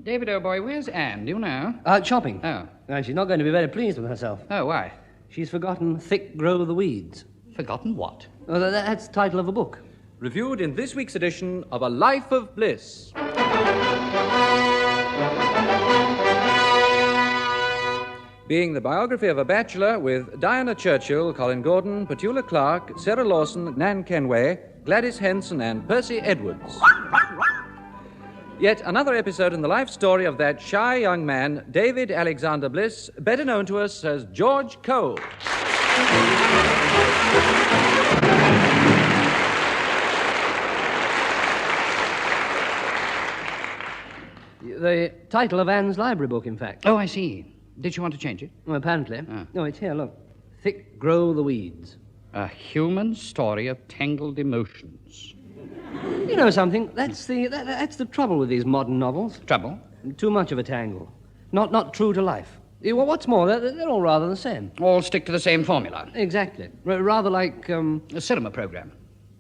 David, old boy, where's Anne? Do you know? Shopping. Oh. And she's not going to be very pleased with herself. Oh, why? She's forgotten Thick Grow the Weeds. Forgotten what? Oh, that's the title of a book. Reviewed in this week's edition of A Life of Bliss. Being the biography of a bachelor with Diana Churchill, Colin Gordon, Petula Clark, Sarah Lawson, Nan Kenway, Gladys Henson, and Percy Edwards. Yet another episode in the life story of that shy young man, David Alexander Bliss, better known to us as George Cole. The title of Anne's library book, in fact. Oh, I see. Did you want to change it? Well, apparently. Ah. No, it's here, look. Thick Grow the Weeds. A human story of tangled emotions. You know something? That's the trouble with these modern novels. Trouble? Too much of a tangle. Not true to life. Well, what's more, they're all rather the same. All stick to the same formula. Exactly. Rather like, A cinema program.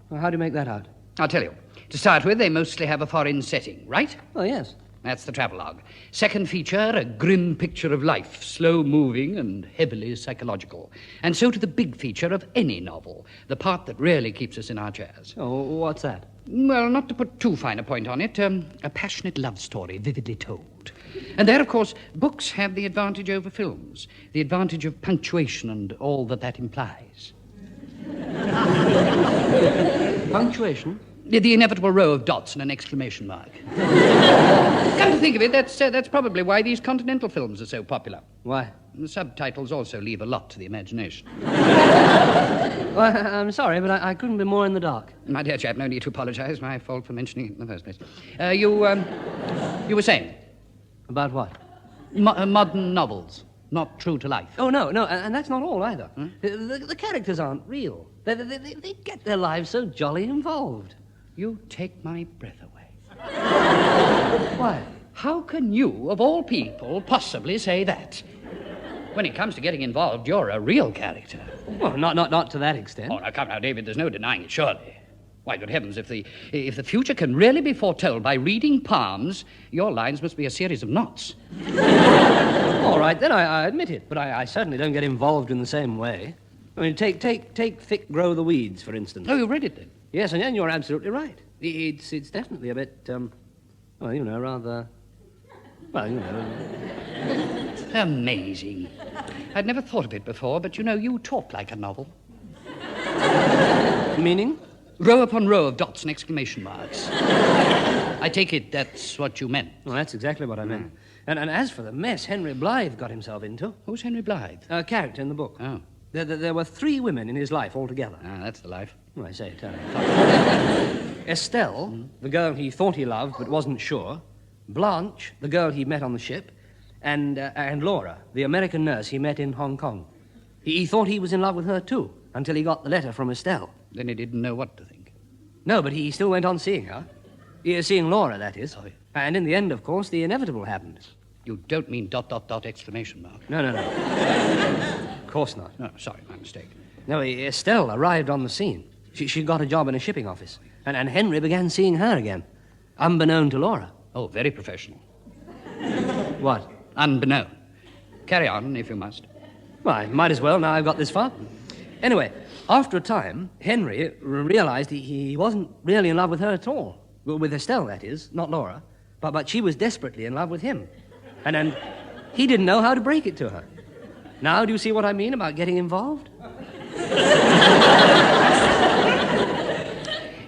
How do you make that out? I'll tell you. To start with, they mostly have a foreign setting, right? Oh, yes. That's the travelogue. Second feature, a grim picture of life, slow-moving and heavily psychological. And so to the big feature of any novel, the part that really keeps us in our chairs. Oh, what's that? Well, not to put too fine a point on it, a passionate love story, vividly told. And there, of course, books have the advantage over films, the advantage of punctuation and all that implies. Punctuation? The inevitable row of dots and an exclamation mark. Come to think of it, that's probably why these continental films are so popular. Why? The subtitles also leave a lot to the imagination. Well, I'm sorry, but I couldn't be more in the dark. My dear chap, no need to apologize. My fault for mentioning it in the first place. You were saying? About what? Modern novels, not true to life. Oh, no, and that's not all either. The characters aren't real. They get their lives so jolly involved. You take my breath away. Why? How can you, of all people, possibly say that? When it comes to getting involved, you're a real character. Well, not to that extent. Oh, now, come now, David, there's no denying it, surely. Why, good heavens, if the future can really be foretold by reading palms, your lines must be a series of knots. All right, then I admit it, but I certainly don't get involved in the same way. I mean, take Thick Grow the Weeds, for instance. Oh, you read it then? Yes, and you're absolutely right. It's definitely a bit, rather... Well, Amazing. I'd never thought of it before, but you talk like a novel. Meaning? Row upon row of dots and exclamation marks. I take it that's what you meant. Well, that's exactly what I meant. And as for the mess Henry Blythe got himself into... Who's Henry Blythe? A character in the book. Oh. There were 3 women in his life altogether. Ah, that's the life. Oh, I say, tell me. Estelle, the girl he thought he loved but wasn't sure. Blanche, the girl he met on the ship. And Laura, the American nurse he met in Hong Kong. He thought he was in love with her, too, until he got the letter from Estelle. Then he didn't know what to think. No, but he still went on seeing her. Seeing Laura, that is. Oh, yeah. And in the end, of course, the inevitable happened. You don't mean ... exclamation mark. No. Of course not. No, sorry, my mistake. No, Estelle arrived on the scene. She got a job in a shipping office. And Henry began seeing her again, unbeknown to Laura. Oh, very professional. What? Unbeknown. Carry on, if you must. Well, I might as well, now I've got this far. Anyway, after a time, Henry realized he wasn't really in love with her at all. Well, with Estelle, that is, not Laura. But she was desperately in love with him. And he didn't know how to break it to her. Now, do you see what I mean about getting involved?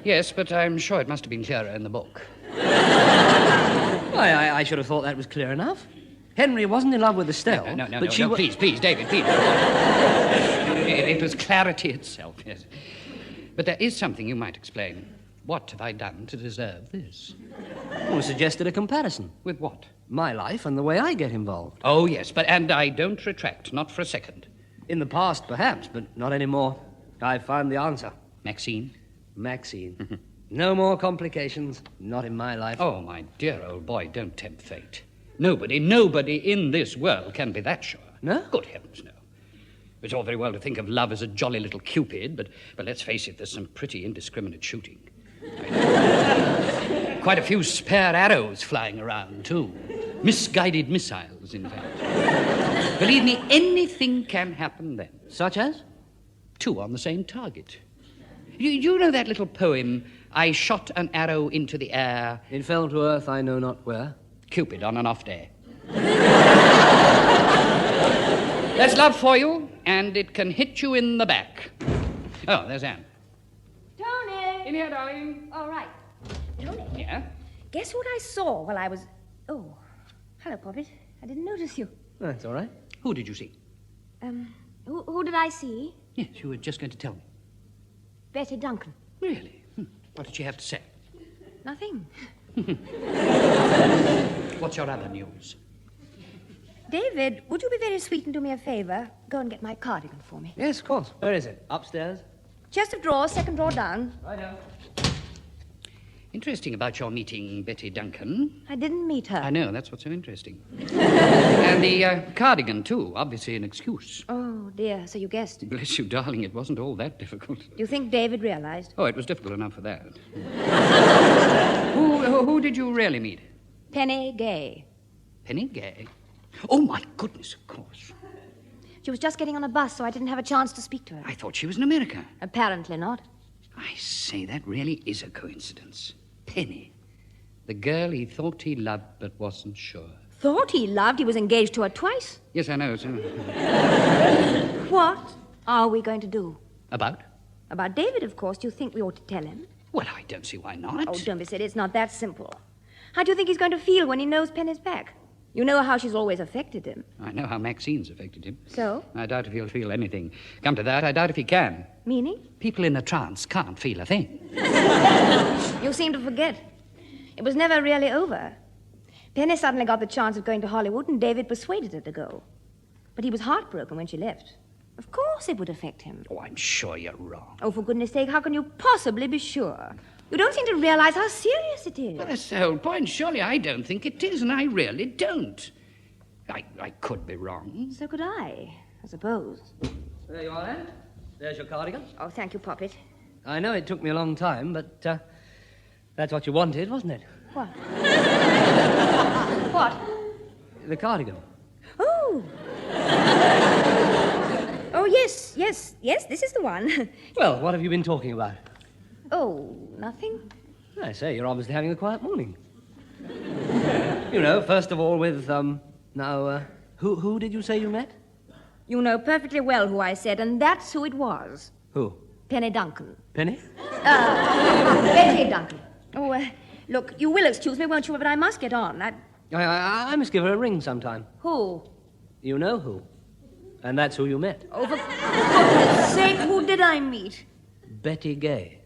Yes, but I'm sure it must have been clearer in the book. I should have thought that was clear enough. Henry wasn't in love with Estelle. No, she please, David, please. It was clarity itself, yes. But there is something you might explain. What have I done to deserve this? Well, suggested a comparison. With what? My life and the way I get involved. Oh, yes, and I don't retract, not for a second. In the past, perhaps, but not anymore. I've found the answer. Maxine? Maxine. No more complications, not in my life. Oh, my dear old boy, don't tempt fate. Nobody in this world can be that sure. No? Good heavens, no. It's all very well to think of love as a jolly little Cupid, but let's face it, there's some pretty indiscriminate shooting. Quite a few spare arrows flying around, too. Misguided missiles, in fact. Believe me, anything can happen then. Such as? 2 on the same target. You know that little poem, I shot an arrow into the air. It fell to earth, I know not where. Cupid on an off day. There's love for you, and it can hit you in the back. Oh, there's Anne. Tony! In here, darling. All right. Tony, Yeah? guess what I saw while I was... Oh, hello, Poppet. I didn't notice you. That's all right. Who did you see? Who did I see? Yes, you were just going to tell me. Betty Duncan. Really? What did she have to say? Nothing. What's your other news? David, would you be very sweet and do me a favor? Go and get my cardigan for me. Yes, of course. Where is it? Upstairs? Chest of drawers, second drawer down. Right now. Interesting about your meeting Betty Duncan. I didn't meet her. I know, that's what's so interesting. And the cardigan, too, obviously an excuse. Oh, dear, so you guessed. Bless you, darling, it wasn't all that difficult. Do you think David realized? Oh, it was difficult enough for that. Who did you really meet? Penny Gay. Penny Gay? Oh, my goodness, of course. She was just getting on a bus, so I didn't have a chance to speak to her. I thought she was in America. Apparently not. I say, that really is a coincidence. Penny. The girl he thought he loved but wasn't sure. Thought he loved? He was engaged to her twice. Yes, I know. So... What are we going to do? About? About David, of course. Do you think we ought to tell him? Well, I don't see why not. Oh, don't be silly. It's not that simple. How do you think he's going to feel when he knows Penny's back? You know how she's always affected him. I know how Maxine's affected him. So? I doubt if he'll feel anything. Come to that, I doubt if he can. Meaning? People in a trance can't feel a thing. You seem to forget. It was never really over. Penny suddenly got the chance of going to Hollywood, and David persuaded her to go. But he was heartbroken when she left. Of course it would affect him. Oh, I'm sure you're wrong. Oh, for goodness sake, how can you possibly be sure? You don't seem to realize how serious it is. Well, that's the whole point. Surely I don't think it is, and I really don't. I could be wrong. So could I suppose. There you are, Anne. There's your cardigan. Oh, thank you, Poppet. I know it took me a long time, but that's what you wanted, wasn't it? What? What? The cardigan. Oh. Oh, yes, this is the one. Well, what have you been talking about? Oh, nothing. I say, you're obviously having a quiet morning. You know, first of all with, who did you say you met? You know perfectly well who I said, and that's who it was. Who? Penny Duncan. Penny? Betty Duncan. Oh, look, you will excuse me, won't you? But I must get on. I must give her a ring sometime. Who? You know who. And that's who you met. Oh, for goodness sake, who did I meet? Betty Gay.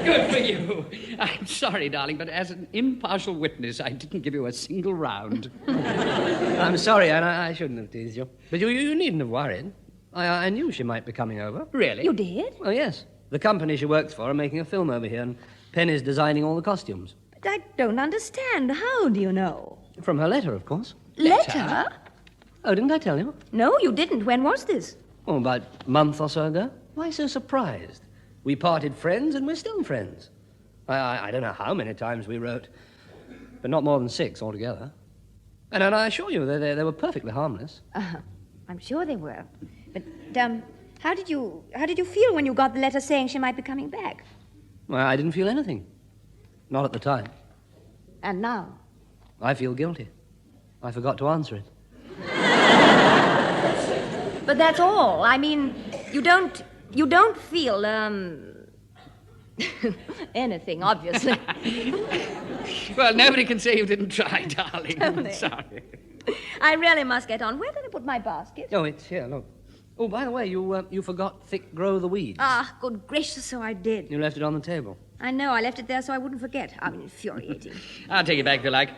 Good for you. I'm sorry, darling, but as an impartial witness, I didn't give you a single round. I'm sorry, Anne. I shouldn't have teased you. But you needn't have worried. I knew she might be coming over. Really? You did? Well, yes. The company she works for are making a film over here, and Penny's designing all the costumes. But I don't understand. How do you know? From her letter, of course. Letter? Oh, didn't I tell you? No, you didn't. When was this? Oh, about a month or so ago. Why so surprised? We parted friends, and we're still friends. I don't know how many times we wrote, but not more than 6 altogether. And I assure you, they were perfectly harmless. I'm sure they were. But, how did you feel when you got the letter saying she might be coming back? Well, I didn't feel anything. Not at the time. And now? I feel guilty. I forgot to answer it. But that's all. I mean, you don't feel, anything, obviously. Well, nobody can say you didn't try, darling. Tony. I'm sorry. I really must get on. Where did I put my basket? Oh, it's here, look. Oh, by the way, you forgot thick grow the weeds. Ah, good gracious, so I did. You left it on the table. I know, I left it there so I wouldn't forget. How infuriating. I'll take it back if you like.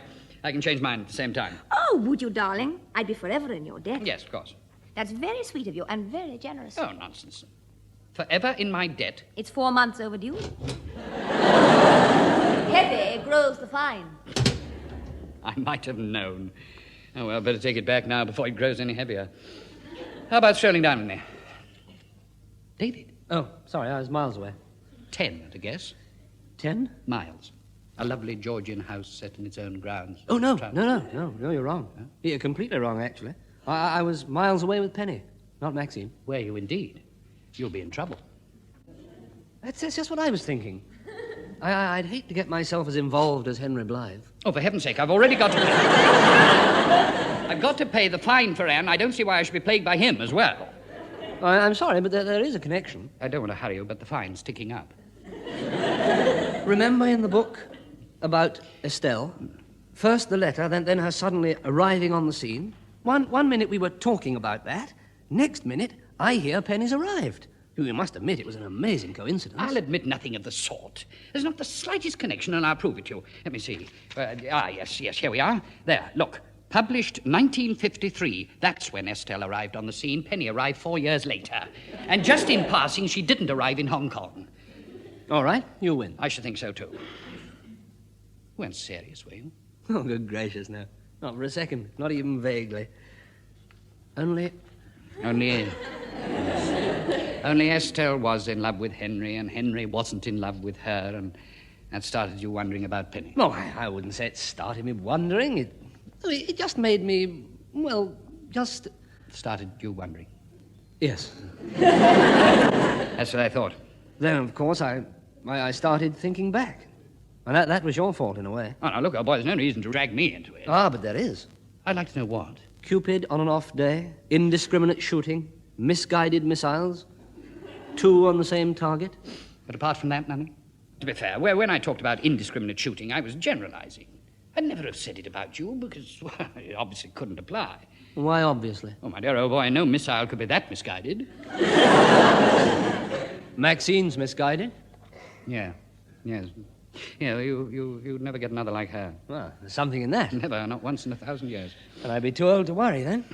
I can change mine at the same time. Oh, would you, darling? I'd be forever in your debt. Yes, of course. That's very sweet of you and very generous. Oh, nonsense. Forever in my debt. It's 4 months overdue. Heavy grows the fine. I might have known. Oh, well, better take it back now before it grows any heavier. How about strolling down with me? David? Oh, sorry, I was miles away. 10 to guess. 10? Miles. A lovely Georgian house set in its own grounds. Oh, no, you're wrong. Huh? You're completely wrong, actually. I was miles away with Penny, not Maxine. Were you indeed? You'll be in trouble. That's just what I was thinking. I'd hate to get myself as involved as Henry Blythe. Oh, for heaven's sake, I've already got to pay. I've got to pay the fine for Anne. I don't see why I should be plagued by him as well. I'm sorry, but there is a connection. I don't want to hurry you, but the fine's ticking up. Remember in the book about Estelle? First the letter, then her suddenly arriving on the scene. One minute we were talking about that. Next minute, I hear Penny's arrived. You must admit it was an amazing coincidence. I'll admit nothing of the sort. There's not the slightest connection, and I'll prove it to you. Let me see. Yes, here we are. There, look. Published 1953. That's when Estelle arrived on the scene. Penny arrived 4 years later. And just in passing, she didn't arrive in Hong Kong. All right, you win. I should think so, too. You weren't serious, were you? Oh, good gracious, no. Not for a second. Not even vaguely. Only Estelle was in love with Henry, and Henry wasn't in love with her, and that started you wondering about Penny. No, I wouldn't say it started me wondering. It just made me, just... Started you wondering? Yes. That's what I thought. Then, of course, I started thinking back. And that was your fault, in a way. Oh, now, look, boy, there's no reason to drag me into it. Ah, but there is. I'd like to know what. Cupid on an off day, indiscriminate shooting, misguided missiles, 2 on the same target. But apart from that, nothing? To be fair, when I talked about indiscriminate shooting, I was generalizing. I'd never have said it about you because, well, it obviously couldn't apply. Why, obviously? Oh, my dear old boy, no missile could be that misguided. Maxine's misguided? Yes. Yeah, you'd never get another like her. Well, there's something in that. Never, not once in 1,000 years. Well, I'd be too old to worry, then.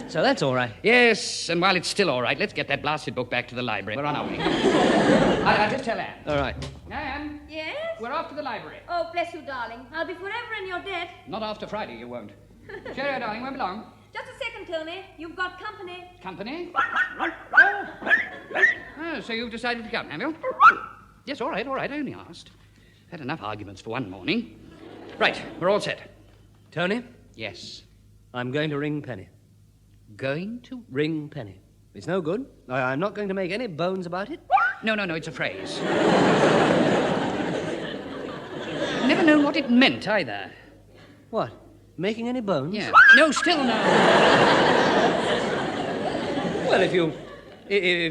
So that's all right. Yes, and while it's still all right, let's get that blasted book back to the library. We're on our way. I'll just tell Anne. All right. Anne? Yes? We're off to the library. Oh, bless you, darling. I'll be forever in your debt. Not after Friday, you won't. Cheerio, darling. Won't be long. Just a second, Tony. You've got company. Company? Oh, so you've decided to come, have you? Yes, all right. I only asked. Had enough arguments for one morning. Right, we're all set. Tony? Yes. I'm going to ring Penny. Going to? Ring Penny. It's no good. I'm not going to make any bones about it. No, it's a phrase. I've never known what it meant, either. What? Making any bones? Yeah. No, still no. Well, if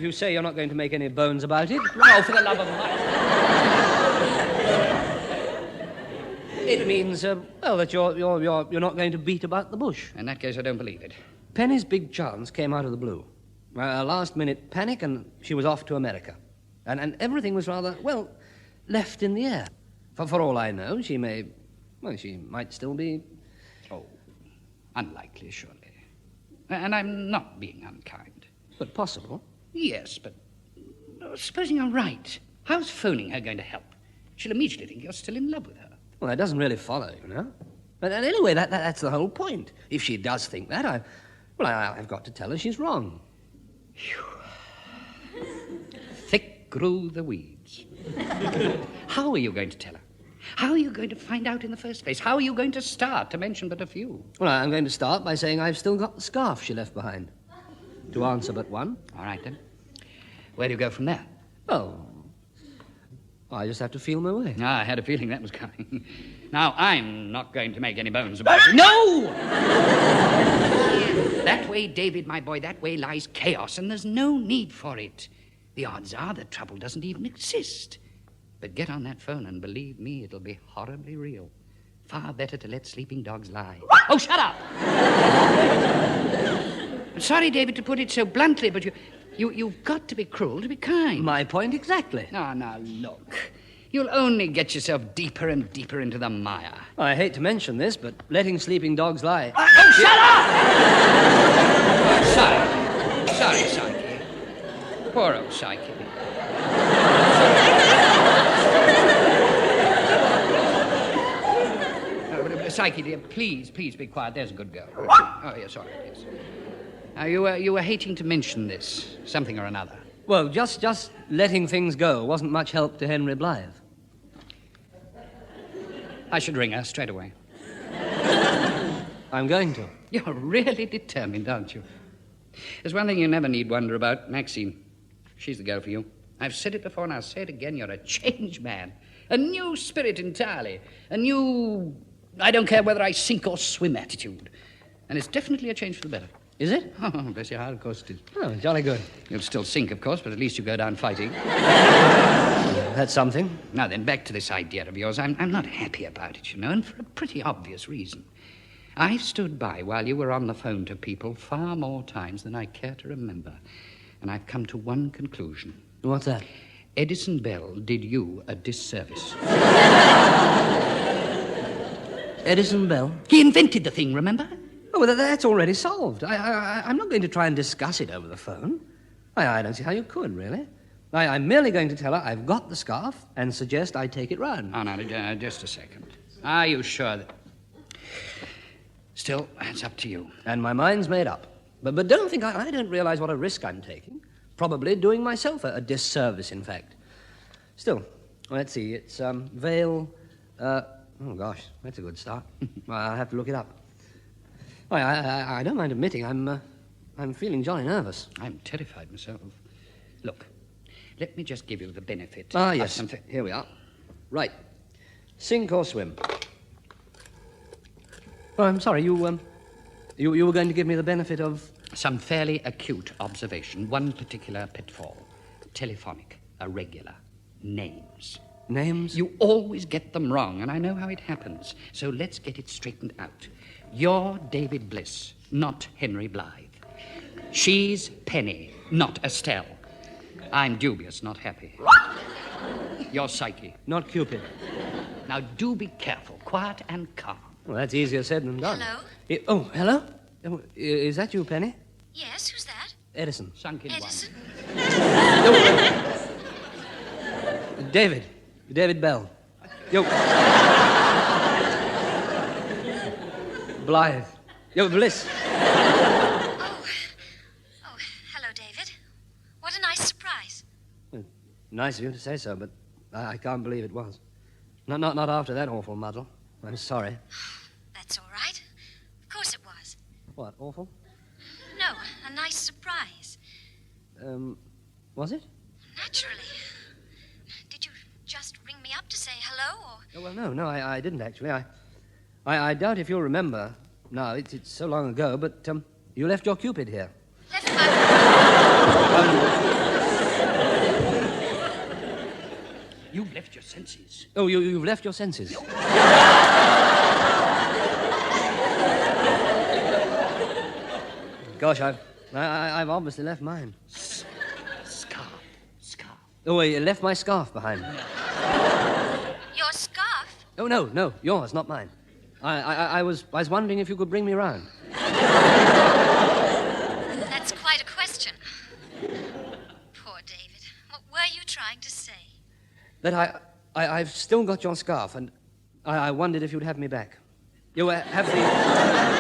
you say you're not going to make any bones about it... Oh, for the love of life. It means, that you're not going to beat about the bush. In that case, I don't believe it. Penny's big chance came out of the blue. A last-minute panic, and she was off to America. And everything was rather, left in the air. For all I know, she might still be... Oh, unlikely, surely. And I'm not being unkind. But possible. Yes, but supposing you're right, how's phoning her going to help? She'll immediately think you're still in love with her. Well, that doesn't really follow, you know. But anyway, that's the whole point. If she does think that, I've got to tell her she's wrong. Thick grew the weeds. How are you going to tell her? How are you going to find out in the first place? How are you going to start, to mention but a few? Well, I'm going to start by saying I've still got the scarf she left behind. To answer but one. All right, then. Where do you go from there? Oh, I just have to feel my way. I had a feeling that was coming. Now, I'm not going to make any bones about it. No! That way, David, my boy, that way lies chaos, and there's no need for it. The odds are that trouble doesn't even exist. But get on that phone, and believe me, it'll be horribly real. Far better to let sleeping dogs lie. Oh, shut up! I'm sorry, David, to put it so bluntly, but you've got to be cruel to be kind. My point exactly. Now, look. You'll only get yourself deeper and deeper into the mire. I hate to mention this, but letting sleeping dogs lie... Oh, shut up! Sorry, Psyche. Poor old Psyche. Psyche, dear, please be quiet. There's a good girl. Oh, yes, all right, yes. Now, you were hating to mention this, something or another. Well, just letting things go wasn't much help to Henry Blythe. I should ring her straight away. I'm going to. You're really determined, aren't you? There's one thing you never need wonder about, Maxine. She's the girl for you. I've said it before and I'll say it again. You're a changed man. A new spirit entirely. A new, I don't care whether I sink or swim attitude. And it's definitely a change for the better. Is it? Oh, bless your heart, of course it is. Oh, jolly good. You'll still sink, of course, but at least you go down fighting. That's something. Now then, back to this idea of yours. I'm not happy about it, you know, and for a pretty obvious reason. I've stood by while you were on the phone to people far more times than I care to remember. And I've come to one conclusion. What's that? Edison Bell did you a disservice. Edison Bell? He invented the thing, remember? Oh, well, that's already solved. I'm not going to try and discuss it over the phone. I don't see how you could, really. I'm merely going to tell her I've got the scarf and suggest I take it round. Oh, now, just a second. Are you sure that... Still, it's up to you. And my mind's made up. But don't think I don't realize what a risk I'm taking. Probably doing myself a disservice, in fact. Still, let's see. It's Vale... oh, gosh, that's a good start. I'll have to look it up. I don't mind admitting I'm feeling jolly nervous. I'm terrified myself. Look, let me just give you the benefit Ah, of yes. something. Here we are. Right. Sink or swim? Oh, I'm sorry. You were going to give me the benefit of... Some fairly acute observation. One particular pitfall. Telephonic. Irregular. Names. Names? You always get them wrong, and I know how it happens. So let's get it straightened out. You're David Bliss, not Henry Blythe. She's Penny, not Estelle. I'm dubious, not happy. You're Psyche. Not Cupid. Now do be careful, quiet and calm. Well, that's easier said than done. Hello? Hello? Oh, is that you, Penny? Yes, who's that? Edison. Sunk in Edison? David Bell. Yo. Blythe. Yo, Bliss. Oh, hello, David. What a nice surprise. Nice of you to say so, but I can't believe it was. Not after that awful muddle. I'm sorry. That's all right. Of course it was. What, awful? No, a nice surprise. Was it? Naturally. Did you just ring me up to say hello, or... Oh, well, no, I didn't actually. I doubt if you'll remember. No, it's so long ago, but you left your Cupid here. Left my... You've left your senses. Oh, you've left your senses. Gosh, I've obviously left mine. Scarf. Oh, you left my scarf behind. Your scarf? Oh, no, yours, not mine. I was wondering if you could bring me round. That's quite a question. Poor David. What were you trying to say? That I've still got your scarf, and I wondered if you'd have me back. You have the...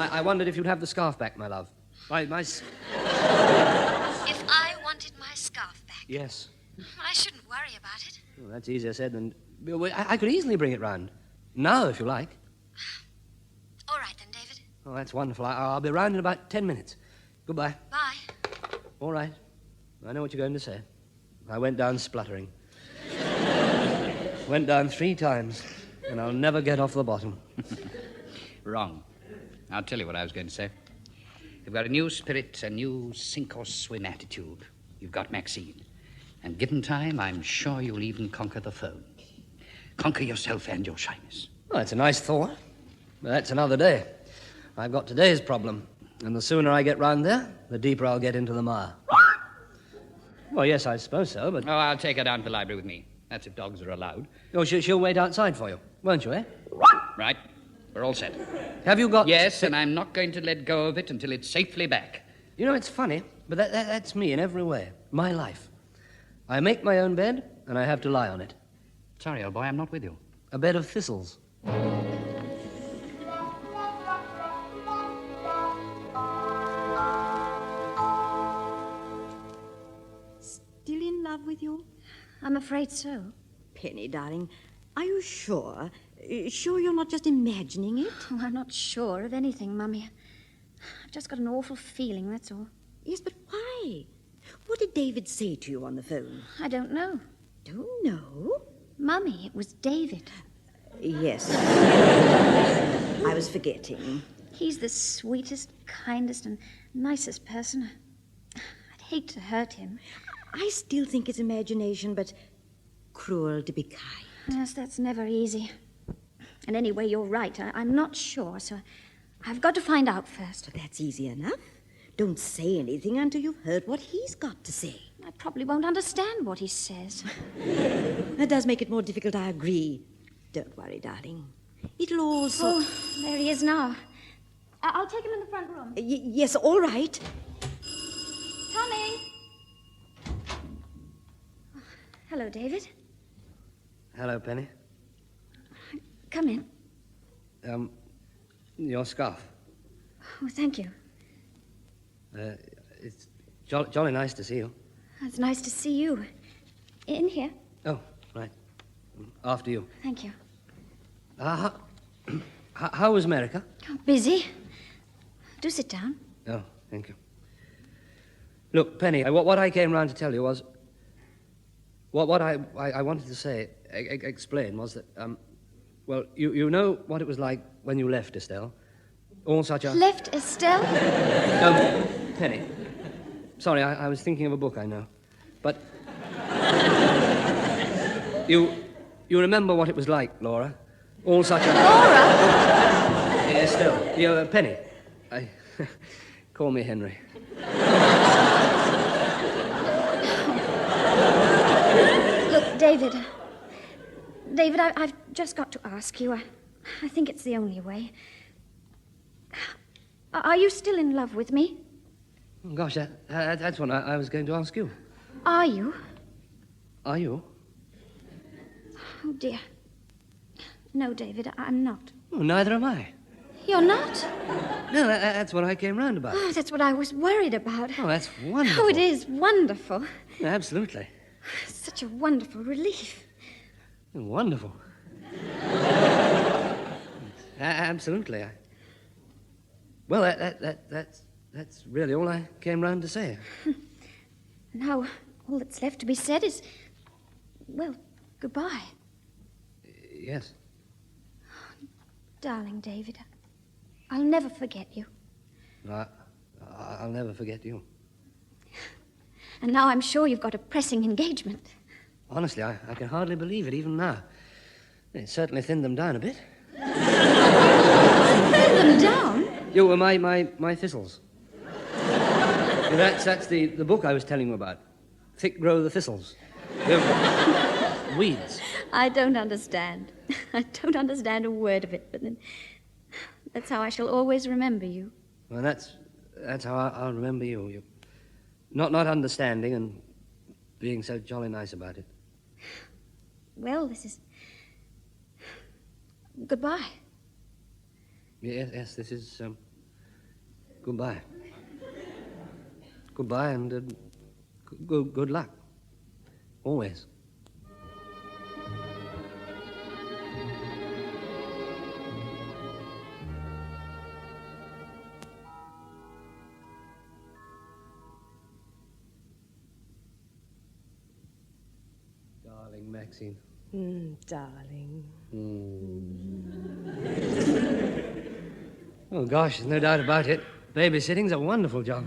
I wondered if you'd have the scarf back, my love. If I wanted my scarf back? Yes. Well, I shouldn't worry about it. Well, that's easier said than... I could easily bring it round. Now, if you like. All right then, David. Oh, that's wonderful. I'll be round in about 10 minutes. Goodbye. Bye. All right. I know what you're going to say. I went down spluttering. Went down 3 times, and I'll never get off the bottom. Wrong. I'll tell you what I was going to say. You've got a new spirit, a new sink-or-swim attitude. You've got Maxine. And given time, I'm sure you'll even conquer the phone. Conquer yourself and your shyness. Well, that's a nice thought. But that's another day. I've got today's problem. And the sooner I get round there, the deeper I'll get into the mire. Well, yes, I suppose so, but... Oh, I'll take her down to the library with me. That's if dogs are allowed. Oh, she'll wait outside for you, won't you, eh? Right. We're all set. Have you got... Yes, and I'm not going to let go of it until it's safely back. You know, it's funny, but that's me in every way. My life. I make my own bed, and I have to lie on it. Sorry, old boy, I'm not with you. A bed of thistles. Still in love with you? I'm afraid so. Penny, darling, are you sure? Sure you're not just imagining it? Oh, I'm not sure of anything, Mummy. I've just got an awful feeling, that's all. Yes, but why? What did David say to you on the phone? I don't know. Don't know? Mummy, it was David. Yes. I was forgetting. He's the sweetest, kindest, and nicest person. I'd hate to hurt him. I still think it's imagination, but cruel to be kind. Yes, that's never easy. And anyway, you're right. I'm not sure, so I've got to find out first. But that's easy enough. Don't say anything until you've heard what he's got to say. I probably won't understand what he says. That does make it more difficult, I agree. Don't worry, darling. It'll also... Oh, there he is now. I'll take him in the front room. Yes, all right. Coming. Oh, hello, David. Hello, Penny. Come in. Your scarf. Oh, thank you. It's jolly nice to see you. It's nice to see you. In here. Oh, right. After you. Thank you. How was America? Oh, busy. Do sit down. Oh, thank you. Look, Penny, what I came round to tell you was... What I wanted to say, explain, was that, well, you know what it was like when you left Estelle? All such a... Left Estelle? Penny. Sorry, I was thinking of a book I know. But... You remember what it was like, Laura? All such a... Laura? Estelle. Penny. Call me Henry. Look, David. David, I've just got to ask you. I think it's the only way. Are you still in love with me? Oh, gosh, that's what I was going to ask you. Are you? Are you? Oh, dear. No, David, I'm not. Oh, neither am I. You're not? No, that's what I came round about. Oh, that's what I was worried about. Oh, that's wonderful. Oh, it is wonderful. Absolutely. Such a wonderful relief. Wonderful. Absolutely. Well, that's really all I came round to say. Now, all that's left to be said is, well, goodbye. Yes. Darling David, I'll never forget you. I'll never forget you. And now I'm sure you've got a pressing engagement. Honestly, I can hardly believe it even now. It certainly thinned them down a bit. Thin them down? You were my thistles. That's the book I was telling you about. Thick grow the thistles. They're weeds. I don't understand. I don't understand a word of it, but then that's how I shall always remember you. Well, that's how I'll remember you. You not understanding and being so jolly nice about it. Well, this is... Goodbye. Yes, this is, goodbye. Goodbye and good luck. Always. Darling Maxine. Darling. Oh, gosh, there's no doubt about it. Babysitting's a wonderful job.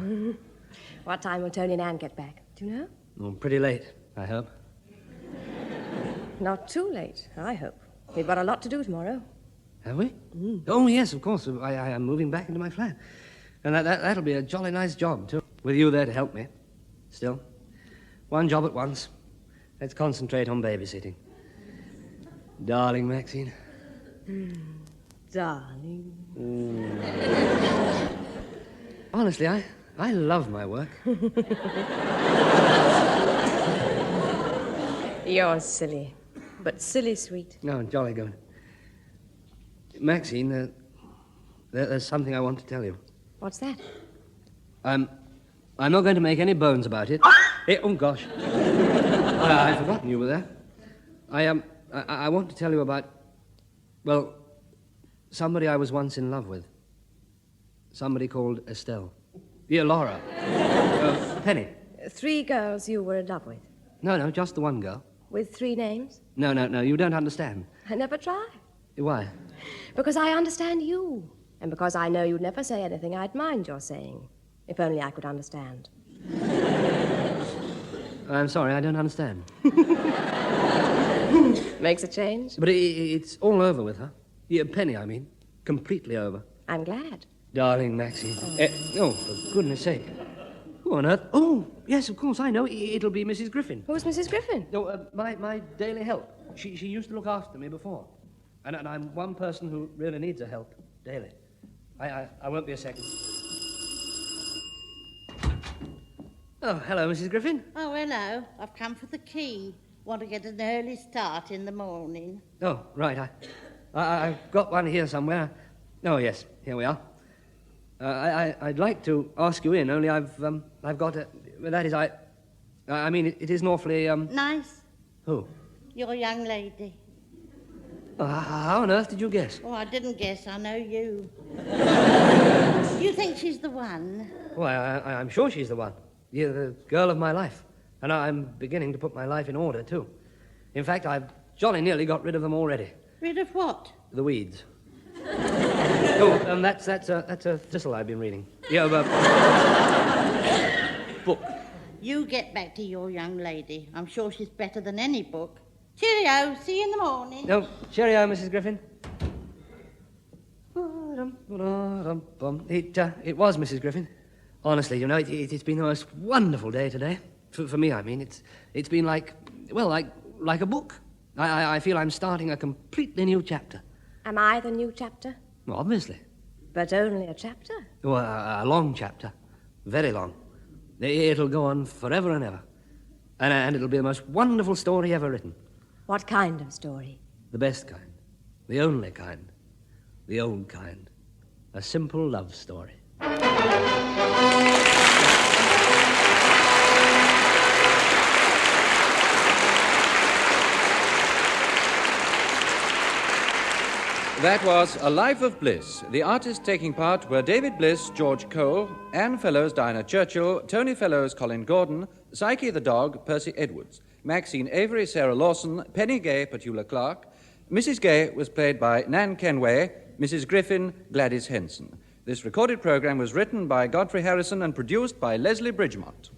What time will Tony and Anne get back? Do you know? Oh, pretty late, I hope. Not too late, I hope. We've got a lot to do tomorrow. Have we? Oh, yes, of course. I am moving back into my flat. And that'll be a jolly nice job, too, with you there to help me. Still, one job at once. Let's concentrate on babysitting. Darling Maxine. Darling. Honestly, I love my work. You're silly, but silly sweet. No, jolly good. Maxine, there's something I want to tell you. What's that? I'm not going to make any bones about it. Oh, gosh. I'd forgotten you were there. I want to tell you about Well, somebody I was once in love with. Somebody called Estelle. Yeah, Laura. Penny. 3 girls you were in love with. No, just the one girl. With 3 names? No, you don't understand. I never try. Why? Because I understand you. And because I know you'd never say anything I'd mind your saying. If only I could understand. I'm sorry, I don't understand. Makes a change? But it's all over with her. Yeah, Penny, I mean. Completely over. I'm glad. Darling Maxine. For goodness sake. Who on earth? Oh, yes, of course, I know. It'll be Mrs. Griffin. Who's Mrs. Griffin? No, my daily help. She used to look after me before. And I'm one person who really needs her help daily. I won't be a second. Oh, hello, Mrs. Griffin. Oh, hello. I've come for the key. Want to get an early start in the morning. Oh, right. I've got one here somewhere. Oh, yes, here we are. I'd like to ask you in, only I've got a... That is, I mean, it isn't awfully, Nice. Who? Your young lady. Oh, how on earth did you guess? Oh, I didn't guess. I know you. You think she's the one? Well, I'm sure she's the one. The girl of my life. And I'm beginning to put my life in order, too. In fact, I've jolly nearly got rid of them already. Rid of what? The weeds. Oh, that's a thistle I've been reading. Yeah, book. You get back to your young lady. I'm sure she's better than any book. Cheerio. See you in the morning. No, cheerio, Mrs. Griffin. It was Mrs. Griffin. Honestly, you know, it's been the most wonderful day today. For me, I mean, it's been like a book. I feel I'm starting a completely new chapter. Am I the new chapter? Well, obviously. But only a chapter? Well, a long chapter. Very long. It'll go on forever and ever. And it'll be the most wonderful story ever written. What kind of story? The best kind. The only kind. The old kind. A simple love story. That was A Life of Bliss. The artists taking part were David Bliss, George Cole, Anne Fellows, Diana Churchill, Tony Fellows, Colin Gordon, Psyche the dog, Percy Edwards, Maxine Avery, Sarah Lawson, Penny Gay, Petula Clark. Mrs. Gay was played by Nan Kenway, Mrs. Griffin, Gladys Henson. This recorded program was written by Godfrey Harrison and produced by Leslie Bridgemont.